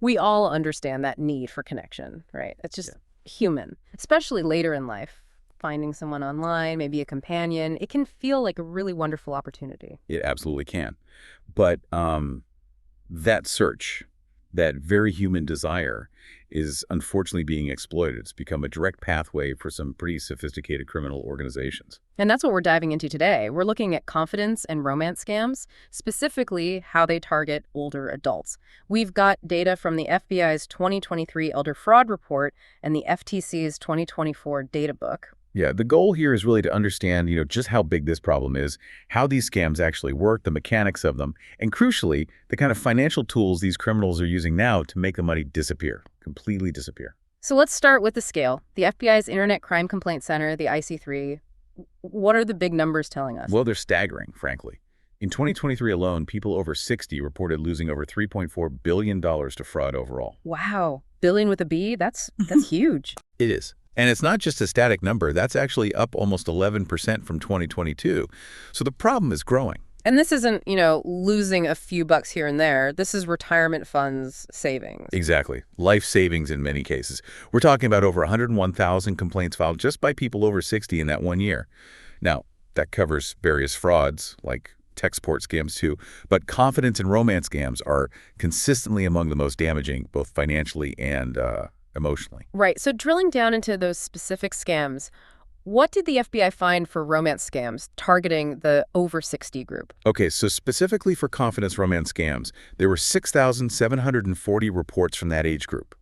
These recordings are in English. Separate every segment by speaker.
Speaker 1: We all understand that need for connection, right? It's just human, especially later in life. Finding someone online, maybe a companion, it can feel like a really wonderful opportunity.
Speaker 2: It absolutely can. But that search, that very human desire, is unfortunately being exploited. It's become a direct pathway for some pretty sophisticated criminal organizations.
Speaker 1: And that's what we're diving into today. We're looking at confidence and romance scams, specifically how they target older adults. We've got data from the FBI's 2023 Elder Fraud Report and the FTC's 2024 Data Book.
Speaker 2: Yeah, the goal here is really to understand, just how big this problem is, how these scams actually work, the mechanics of them, and crucially, the kind of financial tools these criminals are using now to make the money disappear, completely disappear.
Speaker 1: So let's start with the scale. The FBI's Internet Crime Complaint Center, the IC3, what are the big numbers telling us?
Speaker 2: Well, they're staggering, frankly. In 2023 alone, people over 60 reported losing over $3.4 billion to fraud overall.
Speaker 1: Wow. Billion with a B? That's huge.
Speaker 2: It is. And it's not just a static number. That's actually up almost 11% from 2022. So the problem is growing.
Speaker 1: And this isn't, losing a few bucks here and there. This is retirement funds savings.
Speaker 2: Exactly. Life savings in many cases. We're talking about over 101,000 complaints filed just by people over 60 in that 1 year. Now, that covers various frauds like tech support scams too, but confidence and romance scams are consistently among the most damaging, both financially and emotionally.
Speaker 1: Right. So drilling down into those specific scams, what did the FBI find for romance scams targeting the over 60 group?
Speaker 2: Okay, so specifically for confidence romance scams, there were 6,740 reports from that age group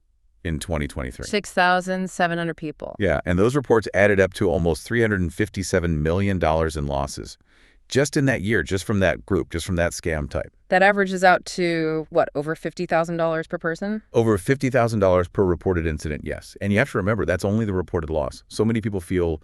Speaker 2: in 2023.
Speaker 1: 6,700 people.
Speaker 2: Yeah, and those reports added up to almost $357 million in losses. Just in that year, just from that group, just from that scam type.
Speaker 1: That averages out to, what, over $50,000 per person?
Speaker 2: Over $50,000 per reported incident, yes. And you have to remember, that's only the reported loss. So many people feel,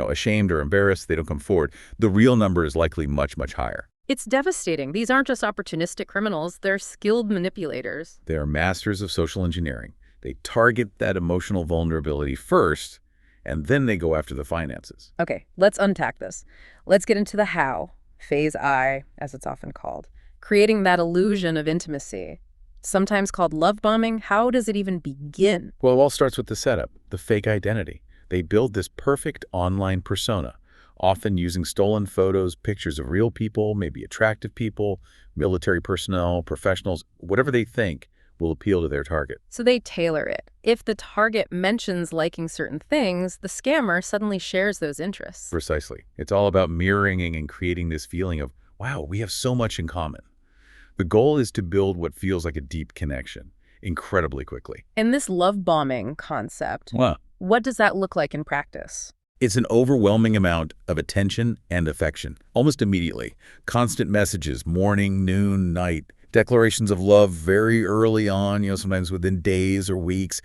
Speaker 2: ashamed or embarrassed. They don't come forward. The real number is likely much, much higher.
Speaker 1: It's devastating. These aren't just opportunistic criminals. They're skilled manipulators.
Speaker 2: They are masters of social engineering. They target that emotional vulnerability first, and then they go after the finances.
Speaker 1: Okay, let's unpack this. Let's get into the how, phase I, as it's often called. Creating that illusion of intimacy, sometimes called love bombing. How does it even begin?
Speaker 2: Well, it all starts with the setup, the fake identity. They build this perfect online persona, often using stolen photos, pictures of real people, maybe attractive people, military personnel, professionals, whatever they think will appeal to their target.
Speaker 1: So they tailor it. If the target mentions liking certain things, the scammer suddenly shares those interests.
Speaker 2: Precisely. It's all about mirroring and creating this feeling of, wow, we have so much in common. The goal is to build what feels like a deep connection incredibly quickly.
Speaker 1: And this love bombing concept, what does that look like in practice?
Speaker 2: It's an overwhelming amount of attention and affection, almost immediately. Constant messages, morning, noon, night. Declarations of love very early on, sometimes within days or weeks.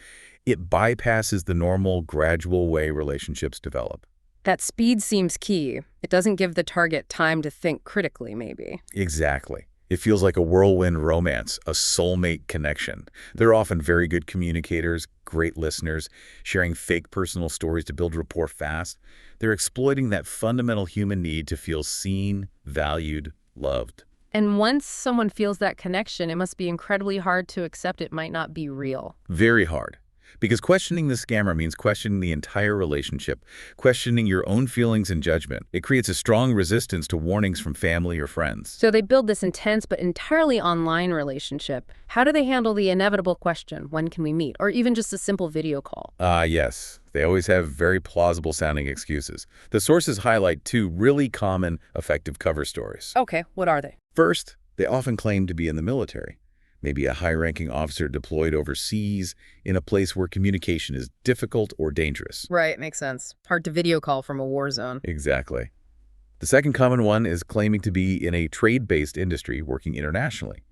Speaker 2: It bypasses the normal, gradual way relationships develop.
Speaker 1: That speed seems key. It doesn't give the target time to think critically, maybe.
Speaker 2: Exactly. It feels like a whirlwind romance, a soulmate connection. They're often very good communicators, great listeners, sharing fake personal stories to build rapport fast. They're exploiting that fundamental human need to feel seen, valued, loved.
Speaker 1: And once someone feels that connection, it must be incredibly hard to accept it might not be real.
Speaker 2: Very hard. Because questioning the scammer means questioning the entire relationship, questioning your own feelings and judgment. It creates a strong resistance to warnings from family or friends.
Speaker 1: So they build this intense but entirely online relationship. How do they handle the inevitable question, when can we meet? Or even just a simple video call?
Speaker 2: Yes. They always have very plausible sounding excuses. The sources highlight two really common, effective cover stories.
Speaker 1: Okay, what are they?
Speaker 2: First, they often claim to be in the military. Maybe a high-ranking officer deployed overseas in a place where communication is difficult or dangerous.
Speaker 1: Right, makes sense. Hard to video call from a war zone.
Speaker 2: Exactly. The second common one is claiming to be in a trade-based industry working internationally.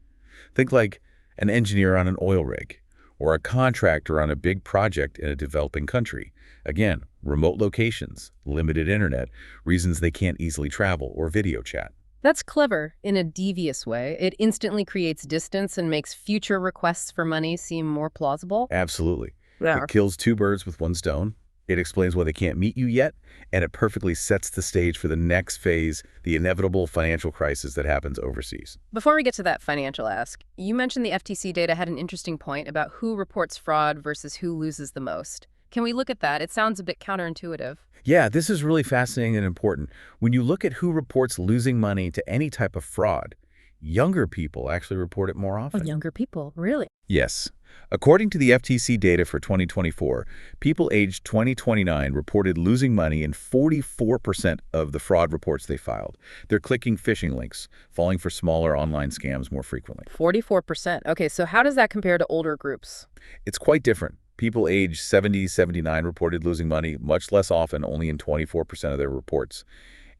Speaker 2: Think like an engineer on an oil rig or a contractor on a big project in a developing country. Again, remote locations, limited internet, reasons they can't easily travel or video chat.
Speaker 1: That's clever in a devious way. It instantly creates distance and makes future requests for money seem more plausible.
Speaker 2: Absolutely.
Speaker 1: Yeah.
Speaker 2: It kills two birds with one stone. It explains why they can't meet you yet, and it perfectly sets the stage for the next phase, the inevitable financial crisis that happens overseas.
Speaker 1: Before we get to that financial ask, you mentioned the FTC data had an interesting point about who reports fraud versus who loses the most. Can we look at that? It sounds a bit counterintuitive.
Speaker 2: Yeah, this is really fascinating and important. When you look at who reports losing money to any type of fraud, younger people actually report it more
Speaker 1: Oh,
Speaker 2: often.
Speaker 1: younger people, really?
Speaker 2: Yes. According to the FTC data for 2024, people aged 20-29 reported losing money in 44% of the fraud reports they filed. They're clicking phishing links, falling for smaller online scams more frequently.
Speaker 1: 44%. Okay, so how does that compare to older groups?
Speaker 2: It's quite different. People aged 70-79 reported losing money much less often, only in 24% of their reports.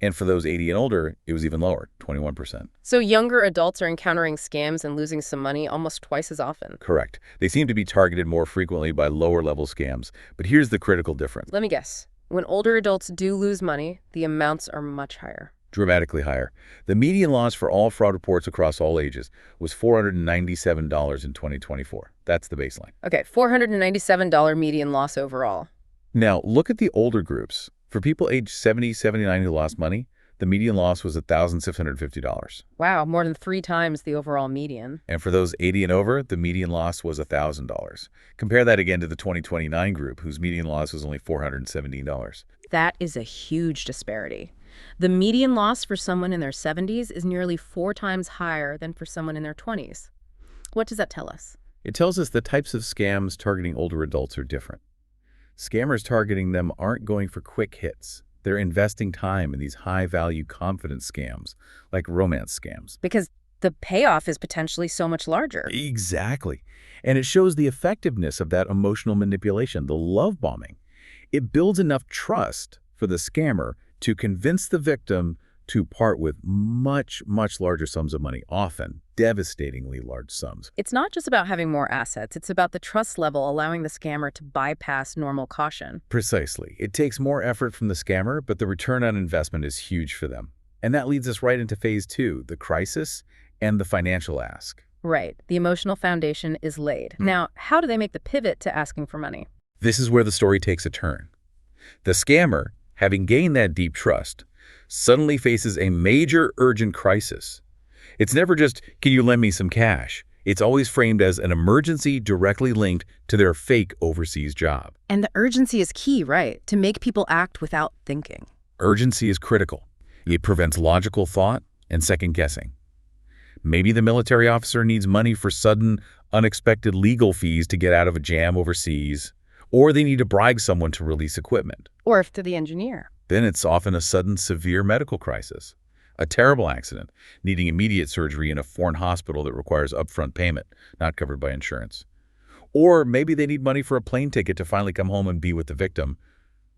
Speaker 2: And for those 80 and older, it was even lower, 21%.
Speaker 1: So younger adults are encountering scams and losing some money almost twice as often.
Speaker 2: Correct. They seem to be targeted more frequently by lower-level scams. But here's the critical difference.
Speaker 1: Let me guess. When older adults do lose money, the amounts are much higher.
Speaker 2: Dramatically higher. The median loss for all fraud reports across all ages was $497 in 2024. That's the baseline.
Speaker 1: Okay, $497 median loss overall.
Speaker 2: Now, look at the older groups. For people aged 70-79 who lost money, the median loss was $1,650.
Speaker 1: Wow, more than 3 times the overall median.
Speaker 2: And for those 80 and over, the median loss was $1,000. Compare that again to the 2029 group, whose median loss was only $417.
Speaker 1: That is a huge disparity. The median loss for someone in their 70s is nearly 4 times higher than for someone in their 20s. What does that tell us?
Speaker 2: It tells us the types of scams targeting older adults are different. Scammers targeting them aren't going for quick hits. They're investing time in these high-value confidence scams, like romance scams.
Speaker 1: Because the payoff is potentially so much larger.
Speaker 2: Exactly. And it shows the effectiveness of that emotional manipulation, the love bombing. It builds enough trust for the scammer to convince the victim to part with much, much larger sums of money, often devastatingly large sums.
Speaker 1: It's not just about having more assets. It's about the trust level allowing the scammer to bypass normal caution.
Speaker 2: Precisely. It takes more effort from the scammer, but the return on investment is huge for them. And that leads us right into phase 2, the crisis and the financial ask.
Speaker 1: Right. The emotional foundation is laid. Now, how do they make the pivot to asking for money?
Speaker 2: This is where the story takes a turn. The scammer, having gained that deep trust, suddenly faces a major urgent crisis. It's never just, can you lend me some cash? It's always framed as an emergency directly linked to their fake overseas job.
Speaker 1: And the urgency is key, right? To make people act without thinking.
Speaker 2: Urgency is critical. It prevents logical thought and second guessing. Maybe the military officer needs money for sudden, unexpected legal fees to get out of a jam overseas, or they need to bribe someone to release equipment.
Speaker 1: Or if to the engineer.
Speaker 2: Then it's often a sudden, severe medical crisis. A terrible accident, needing immediate surgery in a foreign hospital that requires upfront payment, not covered by insurance. Or maybe they need money for a plane ticket to finally come home and be with the victim,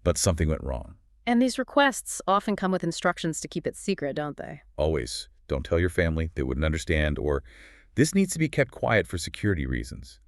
Speaker 2: but something went wrong.
Speaker 1: And these requests often come with instructions to keep it secret, don't they?
Speaker 2: Always. Don't tell your family, they wouldn't understand, or this needs to be kept quiet for security reasons.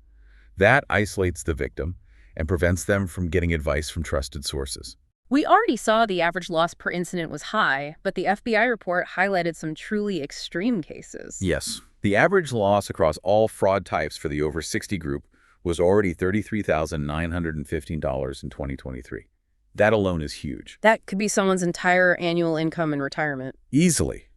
Speaker 2: That isolates the victim and prevents them from getting advice from trusted sources.
Speaker 1: We already saw the average loss per incident was high, but the FBI report highlighted some truly extreme cases.
Speaker 2: Yes. The average loss across all fraud types for the over 60 group was already $33,915 in 2023. That alone is huge.
Speaker 1: That could be someone's entire annual income in retirement.
Speaker 2: Easily.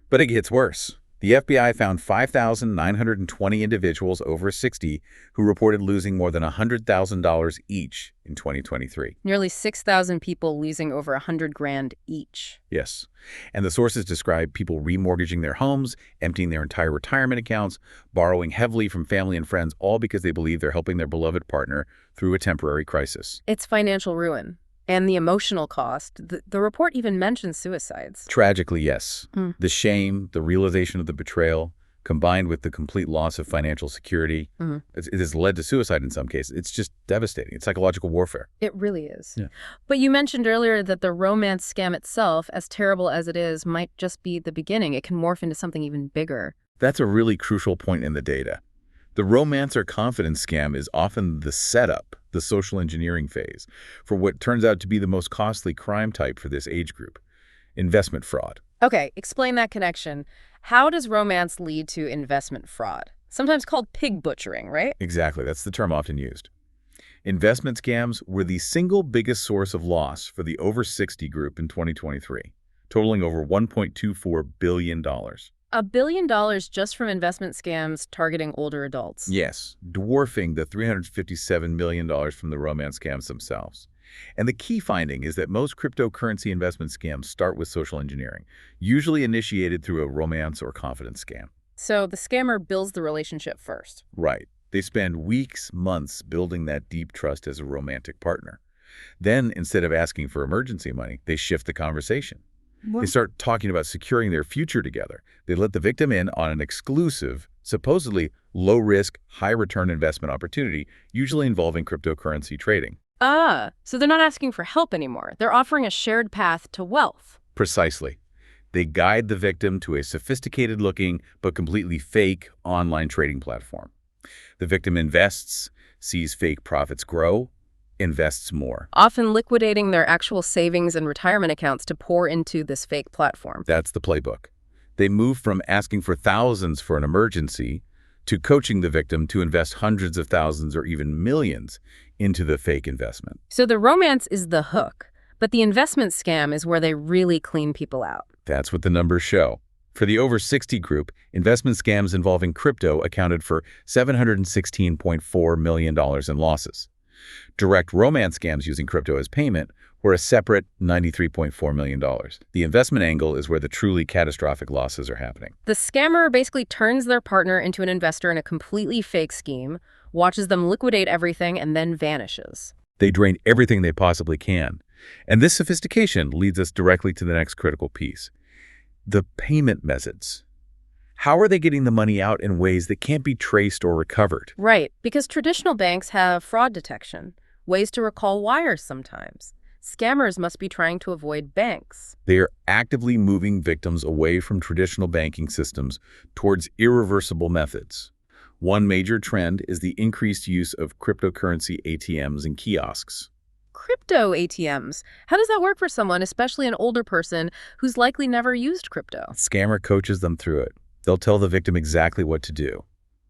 Speaker 2: But it gets worse. The FBI found 5,920 individuals over 60 who reported losing more than $100,000 each in 2023.
Speaker 1: Nearly 6,000 people losing over $100,000 each.
Speaker 2: Yes. And the sources describe people remortgaging their homes, emptying their entire retirement accounts, borrowing heavily from family and friends, all because they believe they're helping their beloved partner through a temporary crisis.
Speaker 1: It's financial ruin. And the emotional cost. The report even mentions suicides.
Speaker 2: Tragically, yes. The shame, the realization of the betrayal, combined with the complete loss of financial security, it has led to suicide in some cases. It's just devastating. It's psychological warfare.
Speaker 1: It really is.
Speaker 2: Yeah.
Speaker 1: But you mentioned earlier that the romance scam itself, as terrible as it is, might just be the beginning. It can morph into something even bigger.
Speaker 2: That's a really crucial point in the data. The romance or confidence scam is often the setup, the social engineering phase, for what turns out to be the most costly crime type for this age group, investment fraud.
Speaker 1: Okay, explain that connection. How does romance lead to investment fraud? Sometimes called pig butchering, right?
Speaker 2: Exactly, that's the term often used. Investment scams were the single biggest source of loss for the over 60 group in 2023, totaling over $1.24 billion.
Speaker 1: $1 billion just from investment scams targeting older adults.
Speaker 2: Yes, dwarfing the $357 million from the romance scams themselves. And the key finding is that most cryptocurrency investment scams start with social engineering, usually initiated through a romance or confidence scam.
Speaker 1: So the scammer builds the relationship first.
Speaker 2: Right. They spend weeks, months building that deep trust as a romantic partner. Then, instead of asking for emergency money, they shift the conversation. They start talking about securing their future together. They let the victim in on an exclusive, supposedly low-risk, high-return investment opportunity, usually involving cryptocurrency trading.
Speaker 1: So they're not asking for help anymore. They're offering a shared path to wealth.
Speaker 2: Precisely. They guide the victim to a sophisticated-looking but completely fake online trading platform. The victim invests, sees fake profits grow, invests more.
Speaker 1: Often liquidating their actual savings and retirement accounts to pour into this fake platform.
Speaker 2: That's the playbook. They move from asking for thousands for an emergency to coaching the victim to invest hundreds of thousands or even millions into the fake investment.
Speaker 1: So the romance is the hook, but the investment scam is where they really clean people out.
Speaker 2: That's what the numbers show. For the over 60 group, investment scams involving crypto accounted for $716.4 million in losses. Direct romance scams using crypto as payment were a separate $93.4 million. The investment angle is where the truly catastrophic losses are happening.
Speaker 1: The scammer basically turns their partner into an investor in a completely fake scheme, watches them liquidate everything, and then vanishes.
Speaker 2: They drain everything they possibly can. And this sophistication leads us directly to the next critical piece: the payment methods. How are they getting the money out in ways that can't be traced or recovered?
Speaker 1: Right, because traditional banks have fraud detection, ways to recall wires sometimes. Scammers must be trying to avoid banks.
Speaker 2: They are actively moving victims away from traditional banking systems towards irreversible methods. One major trend is the increased use of cryptocurrency ATMs and kiosks.
Speaker 1: Crypto ATMs. How does that work for someone, especially an older person who's likely never used crypto?
Speaker 2: Scammer coaches them through it. They'll tell the victim exactly what to do.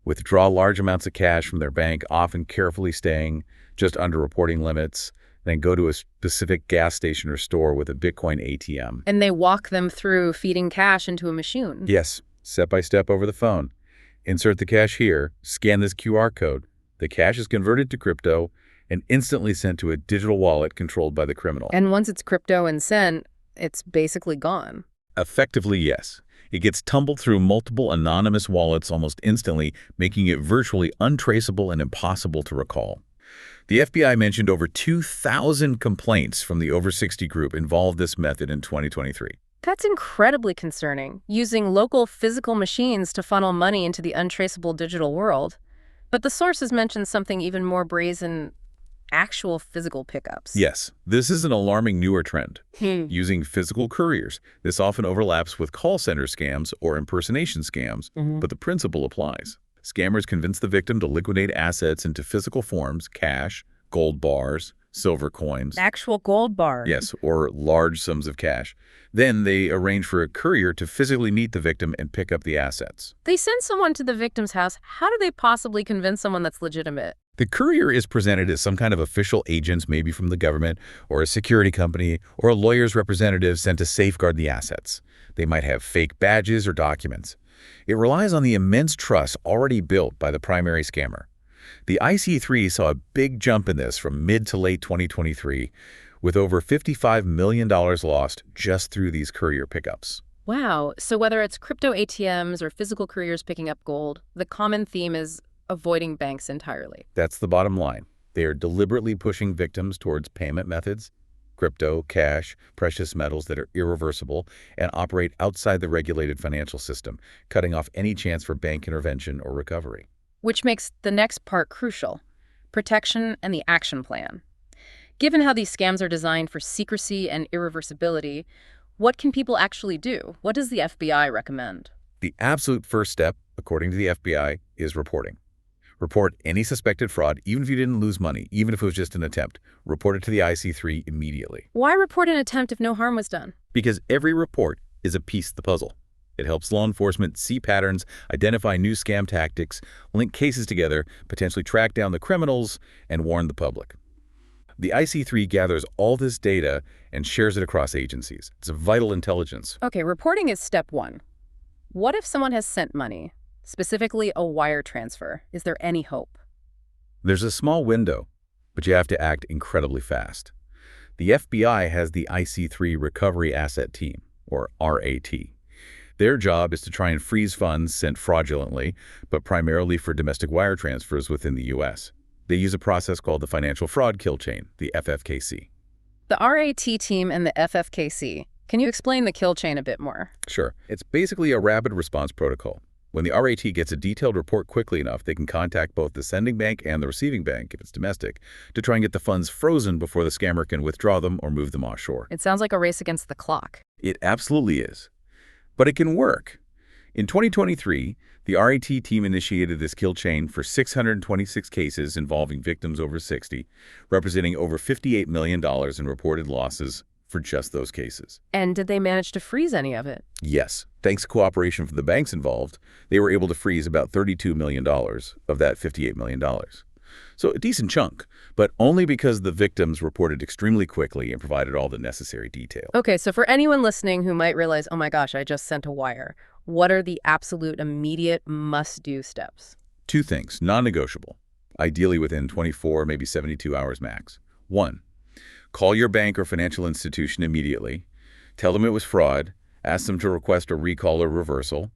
Speaker 2: Withdraw large amounts of cash from their bank, often carefully staying just under reporting limits, then go to a specific gas station or store with a Bitcoin ATM.
Speaker 1: And they walk them through feeding cash into a machine.
Speaker 2: Yes, step by step over the phone. Insert the cash here, scan this QR code. The cash is converted to crypto and instantly sent to a digital wallet controlled by the criminal.
Speaker 1: And once it's crypto and sent, it's basically gone.
Speaker 2: Effectively, yes. It gets tumbled through multiple anonymous wallets almost instantly, making it virtually untraceable and impossible to recall. The FBI mentioned over 2,000 complaints from the over 60 group involved this method in 2023.
Speaker 1: That's incredibly concerning, using local physical machines to funnel money into the untraceable digital world. But the sources mentioned something even more brazen: actual physical pickups.
Speaker 2: Yes, this is an alarming newer trend. Using physical couriers. This often overlaps with call center scams or impersonation scams, but the principle applies. Scammers convince the victim to liquidate assets into physical forms: cash, gold bars, silver coins.
Speaker 1: Actual gold bars.
Speaker 2: Yes, or large sums of cash. Then they arrange for a courier to physically meet the victim and pick up the assets.
Speaker 1: They send someone to the victim's house. How do they possibly convince someone that's legitimate?
Speaker 2: The courier is presented as some kind of official agent, maybe from the government or a security company or a lawyer's representative sent to safeguard the assets. They might have fake badges or documents. It relies on the immense trust already built by the primary scammer. The IC3 saw a big jump in this from mid to late 2023, with over $55 million lost just through these courier pickups.
Speaker 1: Wow. So whether it's crypto ATMs or physical couriers picking up gold, the common theme is avoiding banks entirely.
Speaker 2: That's the bottom line. They are deliberately pushing victims towards payment methods, crypto, cash, precious metals that are irreversible and operate outside the regulated financial system, cutting off any chance for bank intervention or recovery.
Speaker 1: Which makes the next part crucial: protection and the action plan. Given how these scams are designed for secrecy and irreversibility, what can people actually do? What does the FBI recommend?
Speaker 2: The absolute first step, according to the FBI, is reporting. Report any suspected fraud, even if you didn't lose money, even if it was just an attempt. Report it to the IC3 immediately.
Speaker 1: Why report an attempt if no harm was done?
Speaker 2: Because every report is a piece of the puzzle. It helps law enforcement see patterns, identify new scam tactics, link cases together, potentially track down the criminals, and warn the public. The IC3 gathers all this data and shares it across agencies. It's a vital intelligence.
Speaker 1: Okay, reporting is step one. What if someone has sent money, specifically a wire transfer? Is there any hope?
Speaker 2: There's a small window, but you have to act incredibly fast. The FBI has the IC3 Recovery Asset Team, or RAT. Their job is to try and freeze funds sent fraudulently, but primarily for domestic wire transfers within the U.S. They use a process called the Financial Fraud Kill Chain, the FFKC.
Speaker 1: The RAT team and the FFKC. Can you explain the kill chain a bit more?
Speaker 2: Sure. It's basically a rapid response protocol. When the RAT gets a detailed report quickly enough, they can contact both the sending bank and the receiving bank, if it's domestic, to try and get the funds frozen before the scammer can withdraw them or move them offshore.
Speaker 1: It sounds like a race against the clock.
Speaker 2: It absolutely is. But it can work. In 2023, the RAT team initiated this kill chain for 626 cases involving victims over 60, representing over $58 million in reported losses for just those cases.
Speaker 1: And did they manage to freeze any of it?
Speaker 2: Yes. Thanks to cooperation from the banks involved, they were able to freeze about $32 million of that $58 million. So a decent chunk, but only because the victims reported extremely quickly and provided all the necessary detail.
Speaker 1: Okay, so for anyone listening who might realize, oh my gosh, I just sent a wire, what are the absolute immediate must-do steps?
Speaker 2: Two things, non-negotiable, ideally within 24, maybe 72 hours max. One, call your bank or financial institution immediately. Tell them it was fraud. Ask them to request a recall or reversal.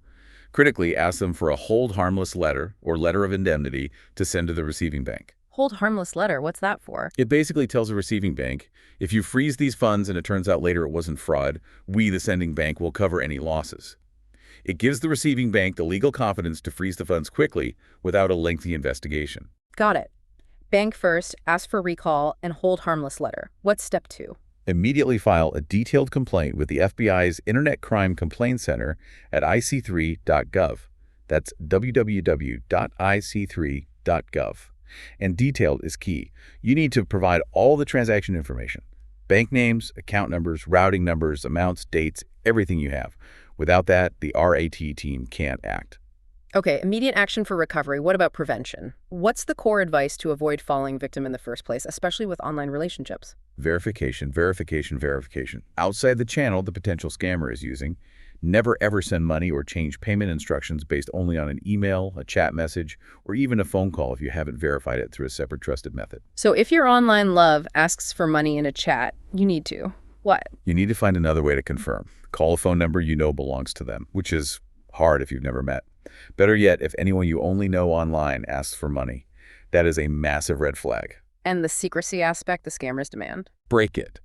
Speaker 2: Critically, ask them for a hold harmless letter or letter of indemnity to send to the receiving bank.
Speaker 1: Hold harmless letter, what's that for?
Speaker 2: It basically tells the receiving bank, if you freeze these funds and it turns out later it wasn't fraud, we, the sending bank, will cover any losses. It gives the receiving bank the legal confidence to freeze the funds quickly without a lengthy investigation.
Speaker 1: Got it. Bank first, ask for recall, and hold harmless letter. What's step two?
Speaker 2: Immediately file a detailed complaint with the FBI's Internet Crime Complaint Center at ic3.gov. That's www.ic3.gov. And detailed is key. You need to provide all the transaction information. Bank names, account numbers, routing numbers, amounts, dates, everything you have. Without that, the RAT team can't act.
Speaker 1: Okay, immediate action for recovery. What about prevention? What's the core advice to avoid falling victim in the first place, especially with online relationships?
Speaker 2: Verification, verification, verification. Outside the channel the potential scammer is using, never ever send money or change payment instructions based only on an email, a chat message, or even a phone call if you haven't verified it through a separate trusted method.
Speaker 1: So if your online love asks for money in a chat, you need to. What?
Speaker 2: You need to find another way to confirm. Call a phone number you know belongs to them, which is hard if you've never met. Better yet, if anyone you only know online asks for money, that is a massive red flag.
Speaker 1: And the secrecy aspect the scammers demand?
Speaker 2: Break it.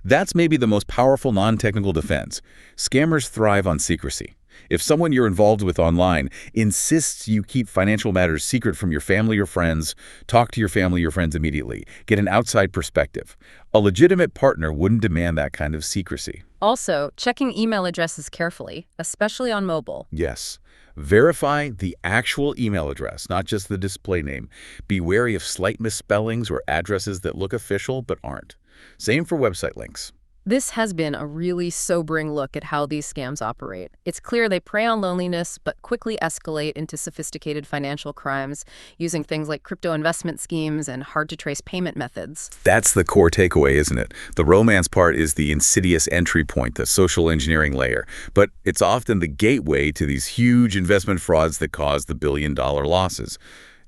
Speaker 2: That's maybe the most powerful non-technical defense. Scammers thrive on secrecy. If someone you're involved with online insists you keep financial matters secret from your family or friends, talk to your family or friends immediately. Get an outside perspective. A legitimate partner wouldn't demand that kind of secrecy.
Speaker 1: Also, checking email addresses carefully, especially on mobile.
Speaker 2: Yes. Verify the actual email address, not just the display name. Be wary of slight misspellings or addresses that look official but aren't. Same for website links.
Speaker 1: This has been a really sobering look at how these scams operate. It's clear they prey on loneliness, but quickly escalate into sophisticated financial crimes, using things like crypto investment schemes and hard-to-trace payment methods.
Speaker 2: That's the core takeaway, isn't it? The romance part is the insidious entry point, the social engineering layer. But it's often the gateway to these huge investment frauds that cause the billion-dollar losses.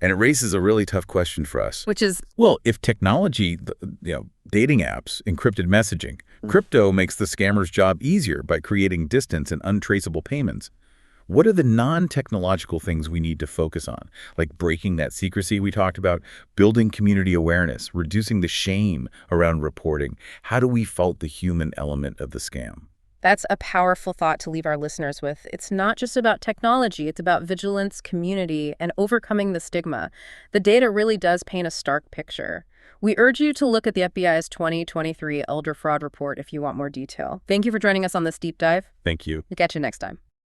Speaker 2: And it raises a really tough question for us.
Speaker 1: Which is?
Speaker 2: Well, if technology, dating apps, encrypted messaging, crypto makes the scammer's job easier by creating distance and untraceable payments, what are the non-technological things we need to focus on? Like breaking that secrecy we talked about, building community awareness, reducing the shame around reporting. How do we fault the human element of the scam?
Speaker 1: That's a powerful thought to leave our listeners with. It's not just about technology, it's about vigilance, community, and overcoming the stigma. The data really does paint a stark picture. We urge you to look at the FBI's 2023 Elder Fraud Report if you want more detail. Thank you for joining us on this deep dive.
Speaker 2: Thank you.
Speaker 1: We'll catch you next time.